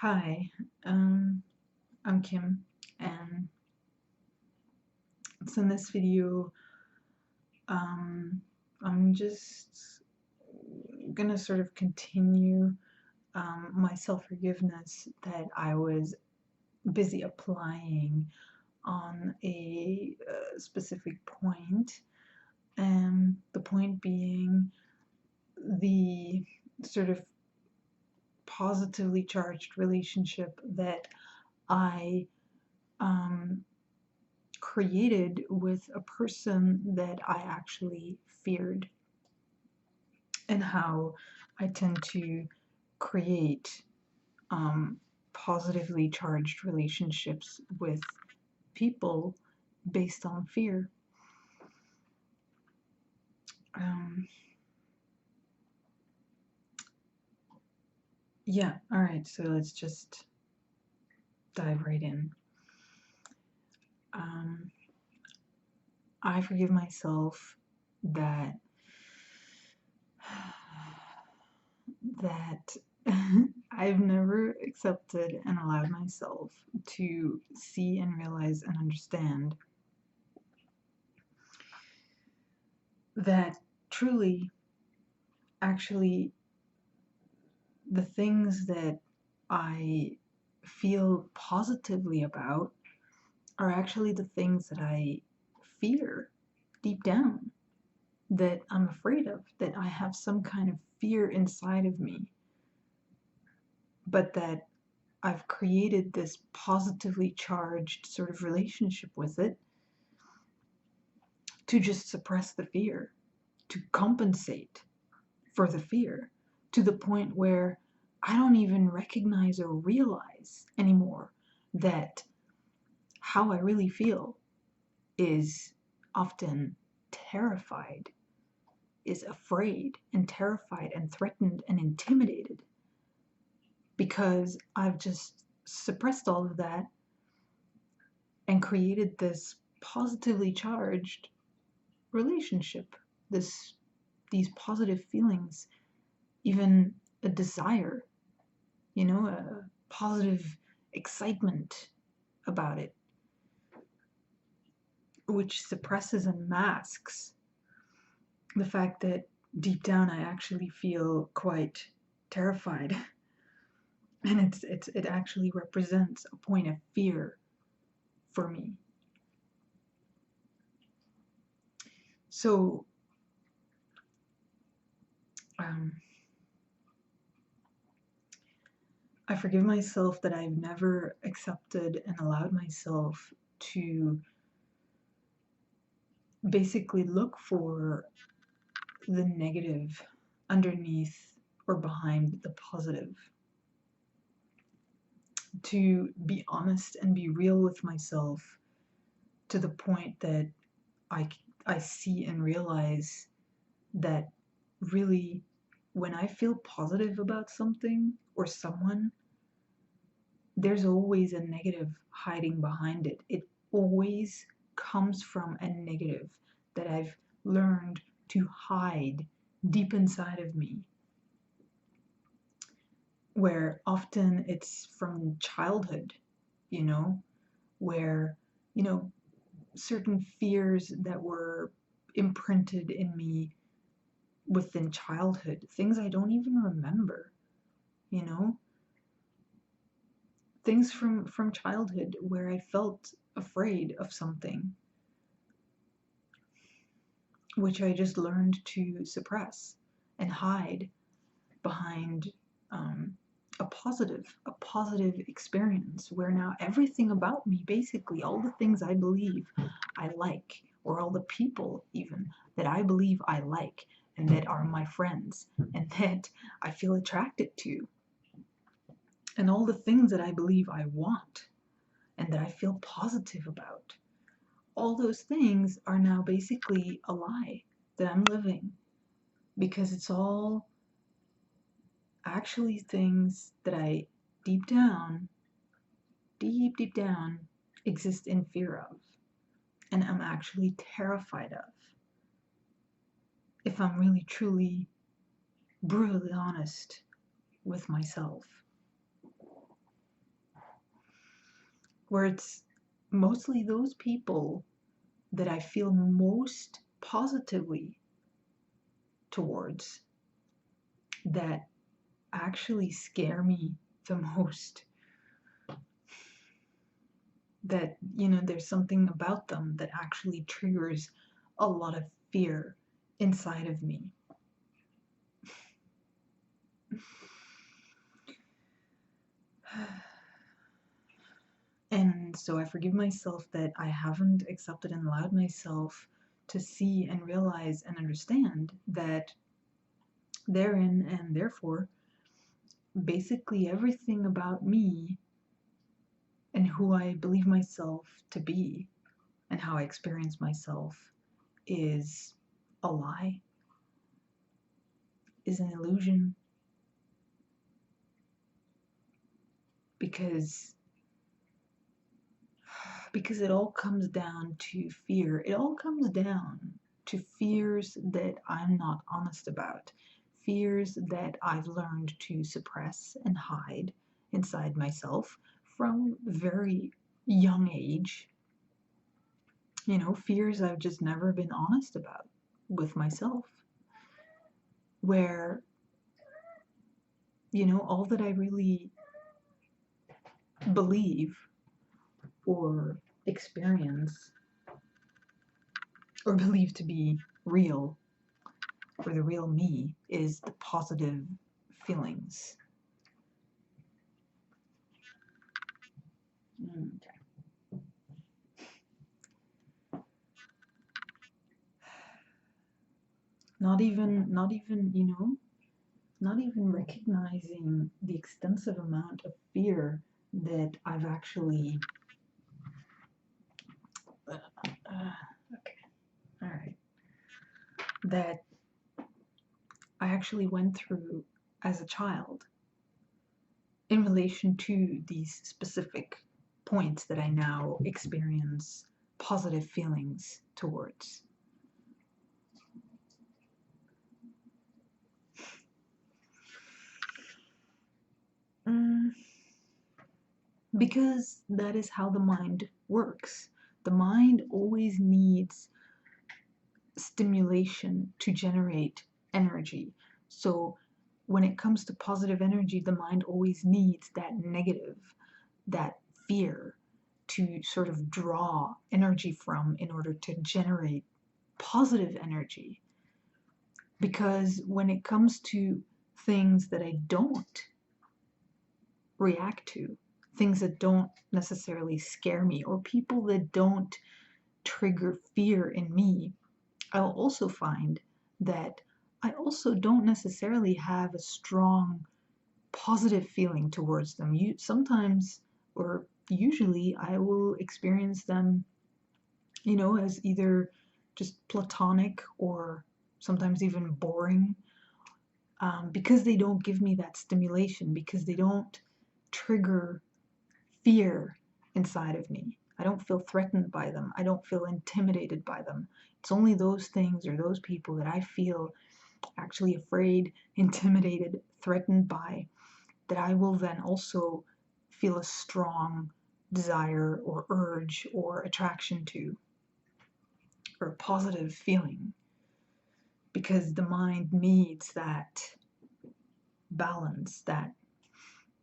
Hi, um, I'm Kim, and so in this video, um, I'm just gonna sort of continue my self-forgiveness that I was busy applying on a specific point, and the point being the sort of positively charged relationship that I um, created with a person that I actually feared, and how I tend to create um, positively charged relationships with people based on fear. Um, yeah, alright, so let's just dive right in. Um, I forgive myself that that I've never accepted and allowed myself to see and realize and understand that truly, actually, the things that I feel positively about are actually the things that I fear deep down, that I'm afraid of, that I have some kind of fear inside of me, but that I've created this positively charged sort of relationship with it to just suppress the fear, to compensate for the fear, to the point where I don't even recognize or realize anymore that how I really feel is often terrified, is afraid and terrified and threatened and intimidated, because I've just suppressed all of that and created this positively charged relationship, these positive feelings, even a desire, a positive excitement about it, which suppresses and masks the fact that deep down I actually feel quite terrified. And it actually represents a point of fear for me. So um, I forgive myself that I've never accepted and allowed myself to basically look for the negative underneath or behind the positive, to be honest and be real with myself to the point that I, I see and realize that really, when I feel positive about something or someone, there's always a negative hiding behind it. It always comes from a negative that I've learned to hide deep inside of me, where often it's from childhood, you know, where, you know, certain fears that were imprinted in me within childhood, things I don't even remember, you know, things from childhood where I felt afraid of something, which I just learned to suppress and hide behind a positive experience, where now everything about me, basically all the things I believe I like, or all the people even that I believe I like and that are my friends and that I feel attracted to, and all the things that I believe I want and that I feel positive about, all those things are now basically a lie that I'm living, because it's all actually things that I deep down, deep down, exist in fear of, and I'm actually terrified of, if I'm really truly brutally honest with myself. where it's mostly those people that I feel most positively towards that actually scare me the most. That, there's something about them that actually triggers a lot of fear inside of me. And so I forgive myself that I haven't accepted and allowed myself to see and realize and understand that therein and therefore basically everything about me and who I believe myself to be and how I experience myself is a lie, is an illusion, because it all comes down to fear. It all comes down to fears that I'm not honest about, fears that I've learned to suppress and hide inside myself from very young age. Fears I've just never been honest about with myself, where, all that I really believe or experience or believe to be real, or the real me, is the positive feelings. Okay. Not even recognizing the extensive amount of fear that I've actually okay, all right, that I actually went through as a child in relation to these specific points that I now experience positive feelings towards. Because that is how the mind works. The mind always needs stimulation to generate energy. So when it comes to positive energy, the mind always needs that negative, that fear, to sort of draw energy from in order to generate positive energy. Because when it comes to things that I don't react to, things that don't necessarily scare me, or people that don't trigger fear in me, I'll also find that I also don't necessarily have a strong positive feeling towards them. Sometimes, or usually, I will experience them, as either just platonic or sometimes even boring, because they don't give me that stimulation, because they don't trigger fear inside of me. I don't feel threatened by them. I don't feel intimidated by them. It's only those things or those people that I feel actually afraid, intimidated, threatened by, that I will then also feel a strong desire or urge or attraction to, or a positive feeling, because the mind needs that balance, that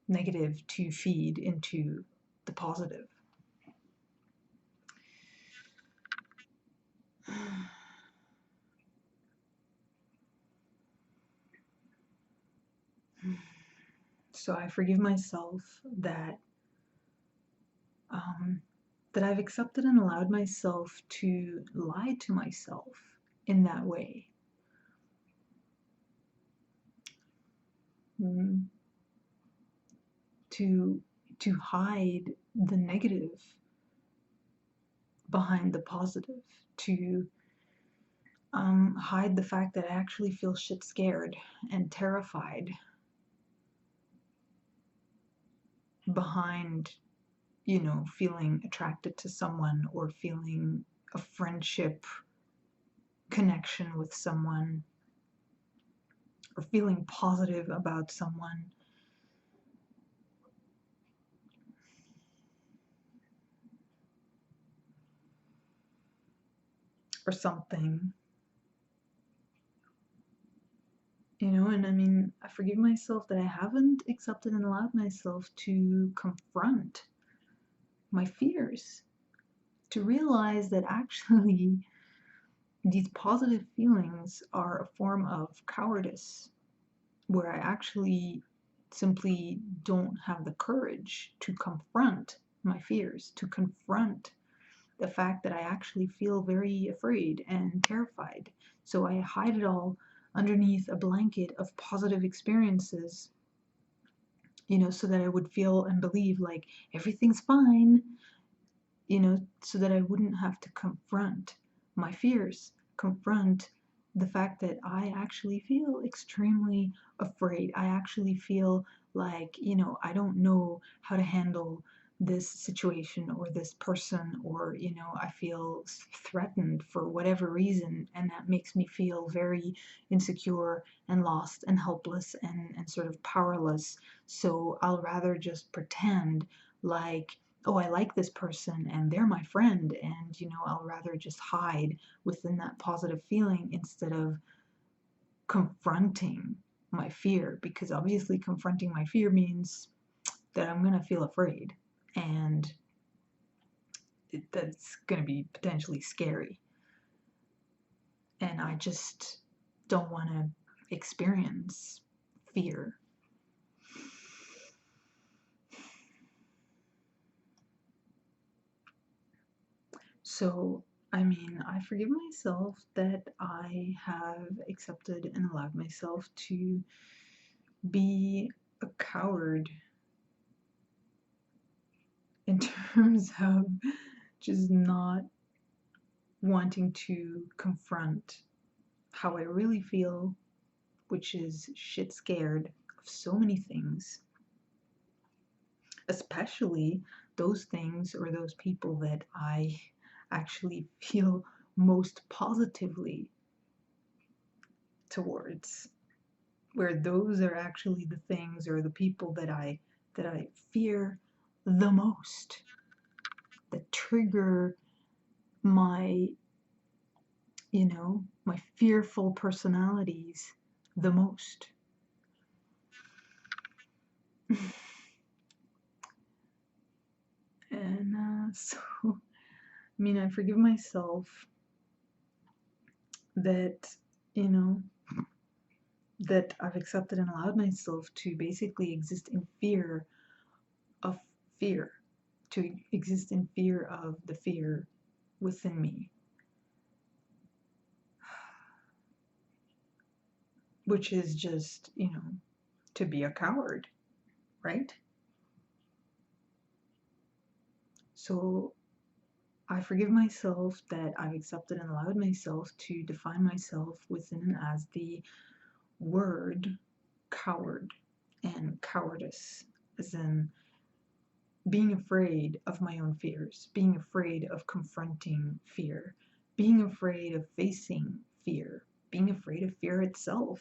negative to feed into the positive. So I forgive myself that that I've accepted and allowed myself to lie to myself in that way. Mm, to hide the negative behind the positive, to hide the fact that I actually feel shit scared and terrified behind, feeling attracted to someone, or feeling a friendship connection with someone, or feeling positive about someone. or something, you know. And I mean, I forgive myself that I haven't accepted and allowed myself to confront my fears, to realize that actually these positive feelings are a form of cowardice, where I actually simply don't have the courage to confront my fears, to confront the fact that I actually feel very afraid and terrified. So I hide it all underneath a blanket of positive experiences, you know, so that I would feel and believe like everything's fine, you know, so that I wouldn't have to confront my fears, confront the fact that I actually feel extremely afraid. I actually feel like, you know, I don't know how to handle this situation or this person, or, you know, I feel threatened for whatever reason, and that makes me feel very insecure and lost and helpless and sort of powerless. So I'll rather just pretend like, oh, I like this person and they're my friend, and, you know, I'll rather just hide within that positive feeling instead of confronting my fear, because obviously confronting my fear means that I'm going to feel afraid, and that's going to be potentially scary, and I just don't want to experience fear. So, I mean, I forgive myself that I have accepted and allowed myself to be a coward in terms of just not wanting to confront how I really feel, which is shit scared of so many things, especially those things or those people that I actually feel most positively towards, where those are actually the things or the people that I fear the most, that trigger my, you know, my fearful personalities the most. And so, I mean, I forgive myself that, you know, that I've accepted and allowed myself to basically exist in fear of fear, to exist in fear of the fear within me, which is just, you know, to be a coward, right? So I forgive myself that I've accepted and allowed myself to define myself within and as the word coward and cowardice, as in being afraid of my own fears, being afraid of confronting fear, being afraid of facing fear, being afraid of fear itself.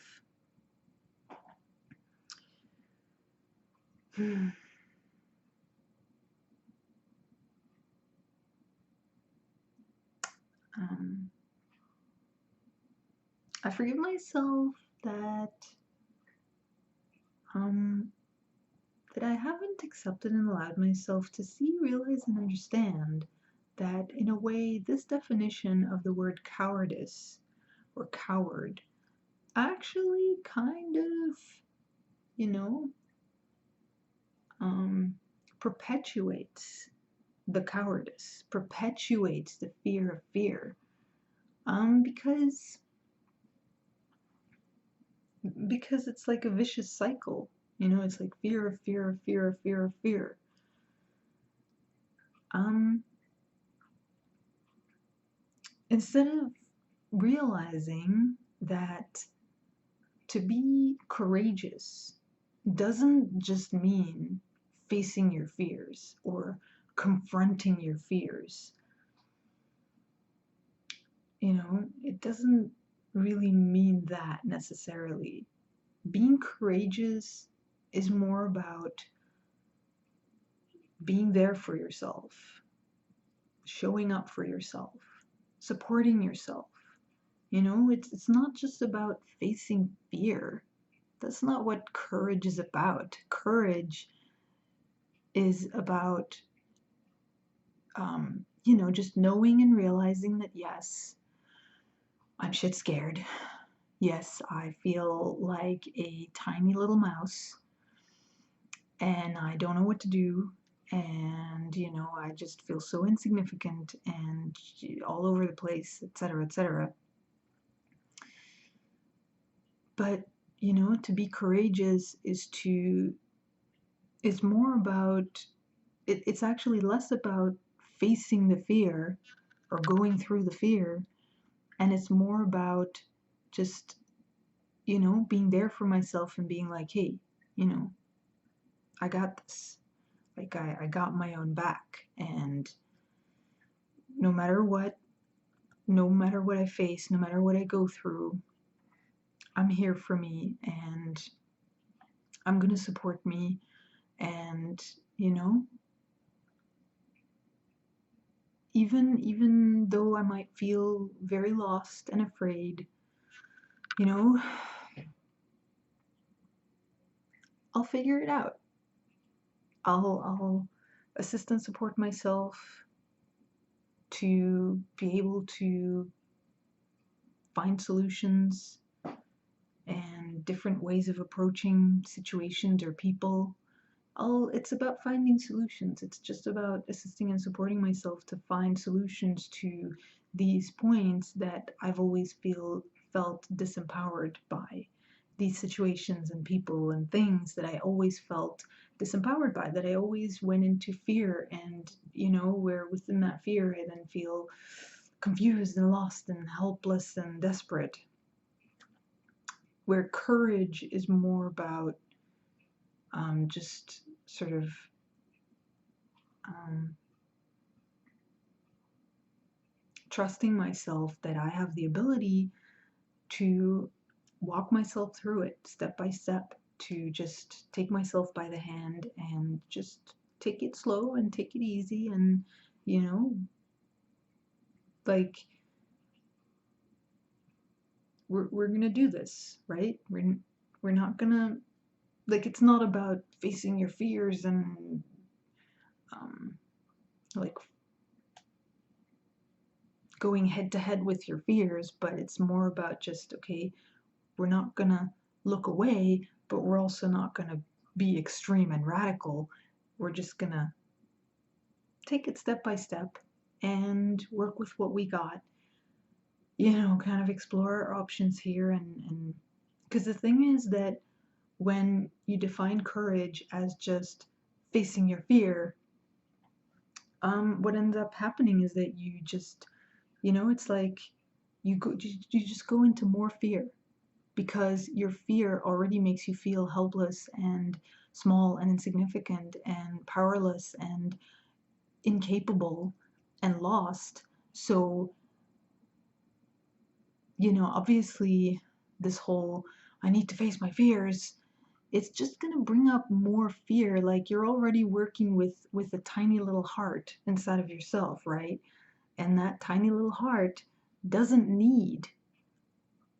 um, I forgive myself that um, that I haven't accepted and allowed myself to see, realize, and understand that, in a way, this definition of the word cowardice or coward actually kind of, you know, um, perpetuates the cowardice, perpetuates the fear of fear, because it's like a vicious cycle. You know, it's like fear of fear of fear of fear of fear. Um, Instead of realizing that to be courageous doesn't just mean facing your fears or confronting your fears. You know, it doesn't really mean that necessarily. Being courageous is more about being there for yourself, showing up for yourself, supporting yourself. You know, it's not just about facing fear. That's not what courage is about. Courage is about, just knowing and realizing that yes, I'm shit scared. Yes, I feel like a tiny little mouse and I don't know what to do. And, I just feel so insignificant and all over the place, etc., etc. But, to be courageous is more about, it's actually less about facing the fear or going through the fear, and it's more about just, being there for myself and being like, hey, you know, I got this. Like, I got my own back, and no matter what, no matter what I face, no matter what I go through, I'm here for me, and I'm gonna support me, and, even though I might feel very lost and afraid, you know, I'll figure it out. I'll assist and support myself to be able to find solutions and different ways of approaching situations or people. It's about finding solutions. It's just about assisting and supporting myself to find solutions to these points that I've always felt disempowered by. These situations and people and things that I always felt disempowered by, that I always went into fear, and where within that fear I then feel confused and lost and helpless and desperate. Where courage is more about just sort of um, trusting myself that I have the ability to walk myself through it step by step, to just take myself by the hand and just take it slow and take it easy, and like we're gonna do this, right? We're not gonna, like, it's not about facing your fears and um, like going head to head with your fears, but it's more about just, okay, we're not gonna look away, but we're also not gonna be extreme and radical. We're just gonna take it step by step and work with what we got, kind of explore our options here, and because the thing is that when you define courage as just facing your fear, what ends up happening is that you just, it's like you just go into more fear, because your fear already makes you feel helpless and small and insignificant and powerless and incapable and lost. So, obviously, this whole I need to face my fears, it's just going to bring up more fear. Like, you're already working with a tiny little heart inside of yourself, right? And that tiny little heart doesn't need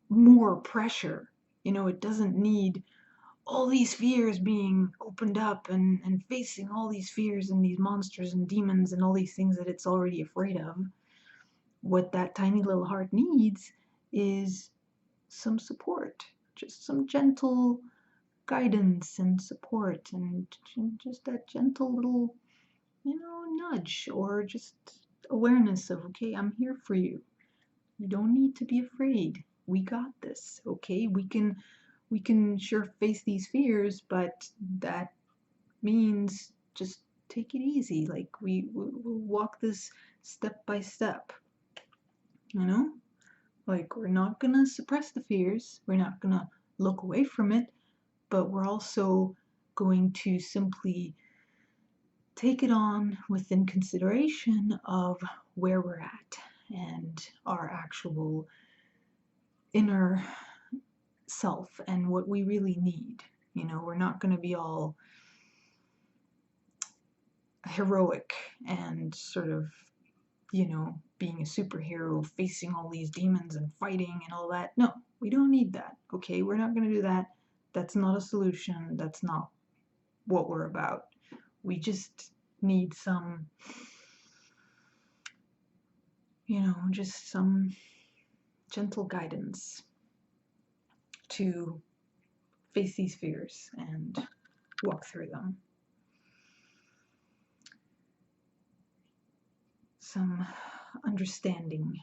more pressure. It doesn't need all these fears being opened up, and facing all these fears and these monsters and demons and all these things that it's already afraid of. What that tiny little heart needs is some support, just some gentle guidance and support, and just that gentle little, nudge, or just awareness of, okay, I'm here for you. You don't need to be afraid. We got this, okay? We can sure face these fears, but that means just take it easy. Like, we'll walk this step by step, you know? Like, we're not gonna suppress the fears, we're not gonna look away from it, but we're also going to simply take it on within consideration of where we're at and our actual inner self and what we really need. We're not going to be all heroic and sort of being a superhero, facing all these demons and fighting and all that. No, we don't need that. Okay, we're not going to do that. That's not a solution. That's not what we're about. We just need some, just some gentle guidance to face these fears and walk through them. Some understanding.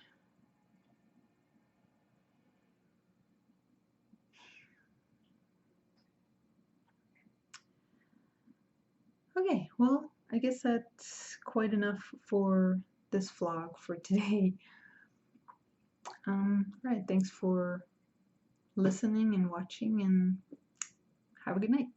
Okay, well, I guess that's quite enough for this vlog for today. Right, thanks for listening and watching, and have a good night.